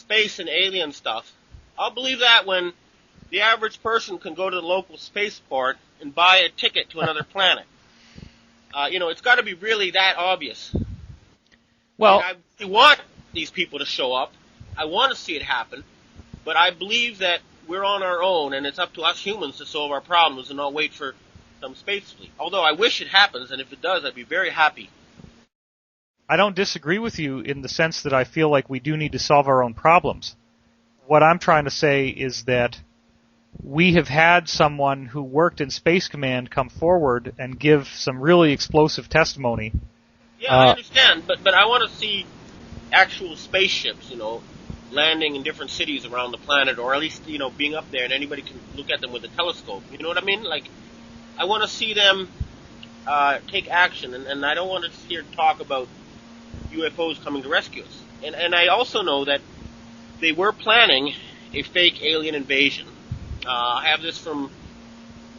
space and alien stuff, I'll believe that when the average person can go to the local spaceport and buy a ticket to another planet. It's got to be really that obvious. Well, I want these people to show up. I want to see it happen. But I believe that we're on our own, and it's up to us humans to solve our problems and not wait for some space fleet. Although I wish it happens, and if it does, I'd be very happy. I don't disagree with you in the sense that I feel like we do need to solve our own problems. What I'm trying to say is that we have had someone who worked in Space Command come forward and give some really explosive testimony. Yeah, I understand, but I want to see actual spaceships, landing in different cities around the planet, or at least, being up there and anybody can look at them with a telescope. You know what I mean? Like, I want to see them take action, and I don't want to hear talk about UFOs coming to rescue us. And I also know that they were planning a fake alien invasion. I have this from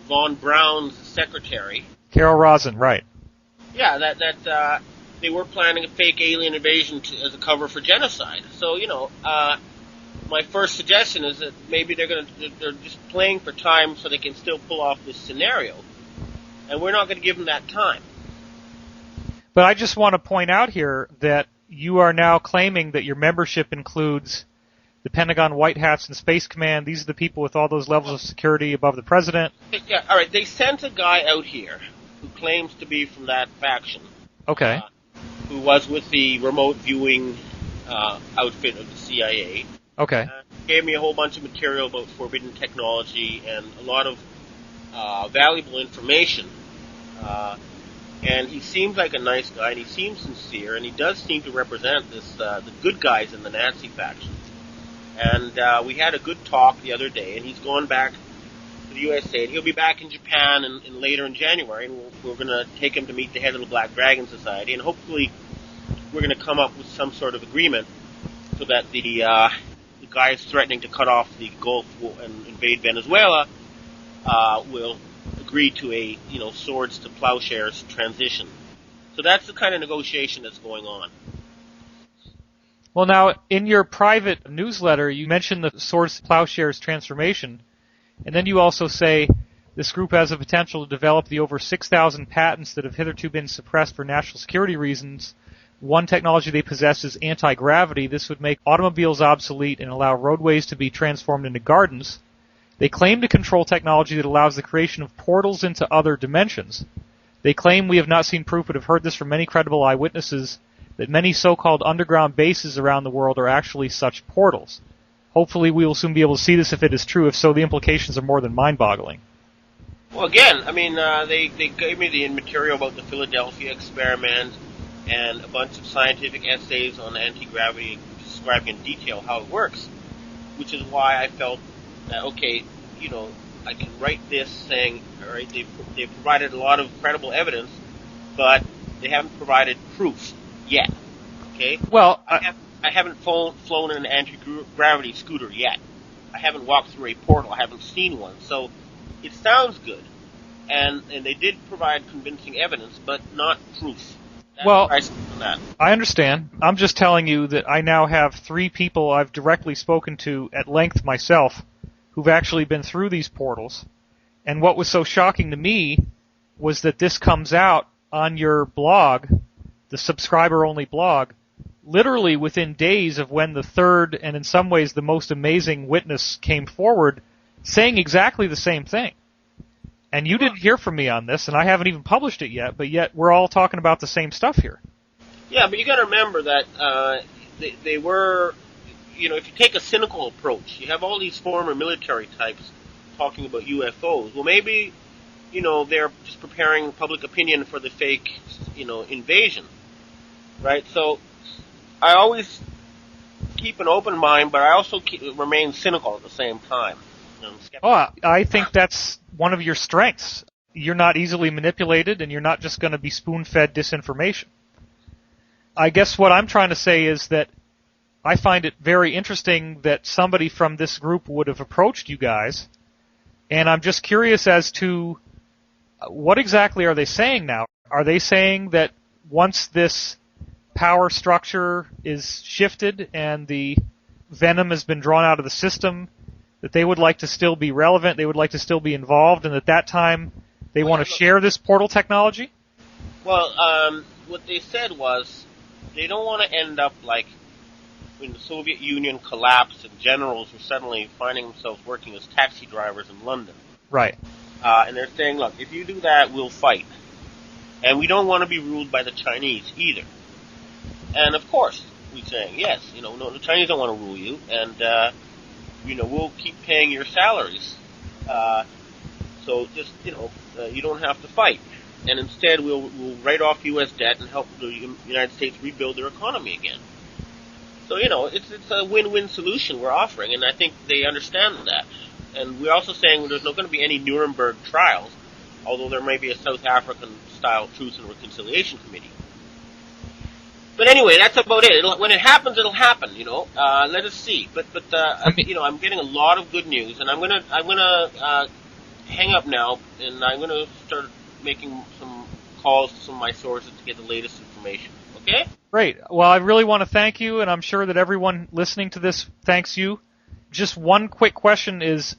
Von Braun's secretary. Carol Rosen, right. Yeah, that they were planning a fake alien invasion as a cover for genocide. So, my first suggestion is that maybe they're just playing for time so they can still pull off this scenario. And we're not going to give them that time. But I just want to point out here that you are now claiming that your membership includes the Pentagon White Hats and Space Command. These are the people with all those levels of security above the president. Yeah, all right. They sent a guy out here who claims to be from that faction. Okay. Who was with the remote viewing outfit of the CIA. Okay. Gave me a whole bunch of material about forbidden technology and a lot of valuable information. And he seems like a nice guy, and he seems sincere, and he does seem to represent the good guys in the Nazi faction. And we had a good talk the other day, and he's going back to the USA, and he'll be back in Japan in later in January, and we're going to take him to meet the head of the Black Dragon Society, and hopefully we're going to come up with some sort of agreement so that the guys threatening to cut off the Gulf and invade Venezuela will agree to a swords to plowshares transition. So that's the kind of negotiation that's going on. Well, now, in your private newsletter, you mentioned the swords to plowshares transformation, and then you also say this group has the potential to develop the over 6,000 patents that have hitherto been suppressed for national security reasons. One technology they possess is anti-gravity. This would make automobiles obsolete and allow roadways to be transformed into gardens. They claim to control technology that allows the creation of portals into other dimensions. They claim we have not seen proof but have heard this from many credible eyewitnesses that many so-called underground bases around the world are actually such portals. Hopefully we will soon be able to see this if it is true. If so, the implications are more than mind-boggling. Well, again, they gave me the material about the Philadelphia experiment and a bunch of scientific essays on anti-gravity describing in detail how it works, which is why I felt that, okay, I can write this saying, all right, they've provided a lot of credible evidence, but they haven't provided proof yet. Okay? Well, I haven't flown in an anti-gravity scooter yet. I haven't walked through a portal. I haven't seen one. So it sounds good, and they did provide convincing evidence, but not proof. I understand. I'm just telling you that I now have 3 people I've directly spoken to at length myself who've actually been through these portals. And what was so shocking to me was that this comes out on your blog, the subscriber-only blog, literally within days of when the third and in some ways the most amazing witness came forward saying exactly the same thing. And you didn't hear from me on this, and I haven't even published it yet, but yet we're all talking about the same stuff here. Yeah, but you got to remember that they were, if you take a cynical approach, you have all these former military types talking about UFOs. Well, maybe, they're just preparing public opinion for the fake, invasion, right? So I always keep an open mind, but I also remain cynical at the same time. I think that's one of your strengths. You're not easily manipulated, and you're not just going to be spoon-fed disinformation. I guess what I'm trying to say is that I find it very interesting that somebody from this group would have approached you guys, and I'm just curious as to what exactly are they saying now? Are they saying that once this power structure is shifted and the venom has been drawn out of the system, that they would like to still be relevant, they would like to still be involved, and at that time they want to share this portal technology? Well, what they said was they don't want to end up like when the Soviet Union collapsed and generals were suddenly finding themselves working as taxi drivers in London. Right. And they're saying, look, if you do that, we'll fight. And we don't want to be ruled by the Chinese either. And of course, we're saying, yes, no, the Chinese don't want to rule you, and, we'll keep paying your salaries. So just, you don't have to fight. And instead, we'll write off U.S. debt and help the United States rebuild their economy again. So, it's a win-win solution we're offering, and I think they understand that. And we're also saying there's not going to be any Nuremberg trials, although there may be a South African-style Truth and Reconciliation Committee. But anyway, that's about it. When it happens, it'll happen. Let us see. But I'm getting a lot of good news, and I'm gonna hang up now, and I'm gonna start making some calls to some of my sources to get the latest information. Okay? Great. Well, I really want to thank you, and I'm sure that everyone listening to this thanks you. Just one quick question is,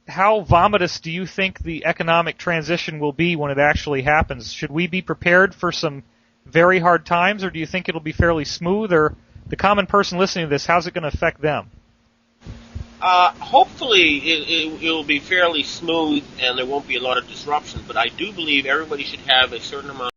how vomitous do you think the economic transition will be when it actually happens? Should we be prepared for some very hard times, or do you think it'll be fairly smooth? Or the common person listening to this, how's it going to affect them? Hopefully it will be fairly smooth and there won't be a lot of disruption, but I do believe everybody should have a certain amount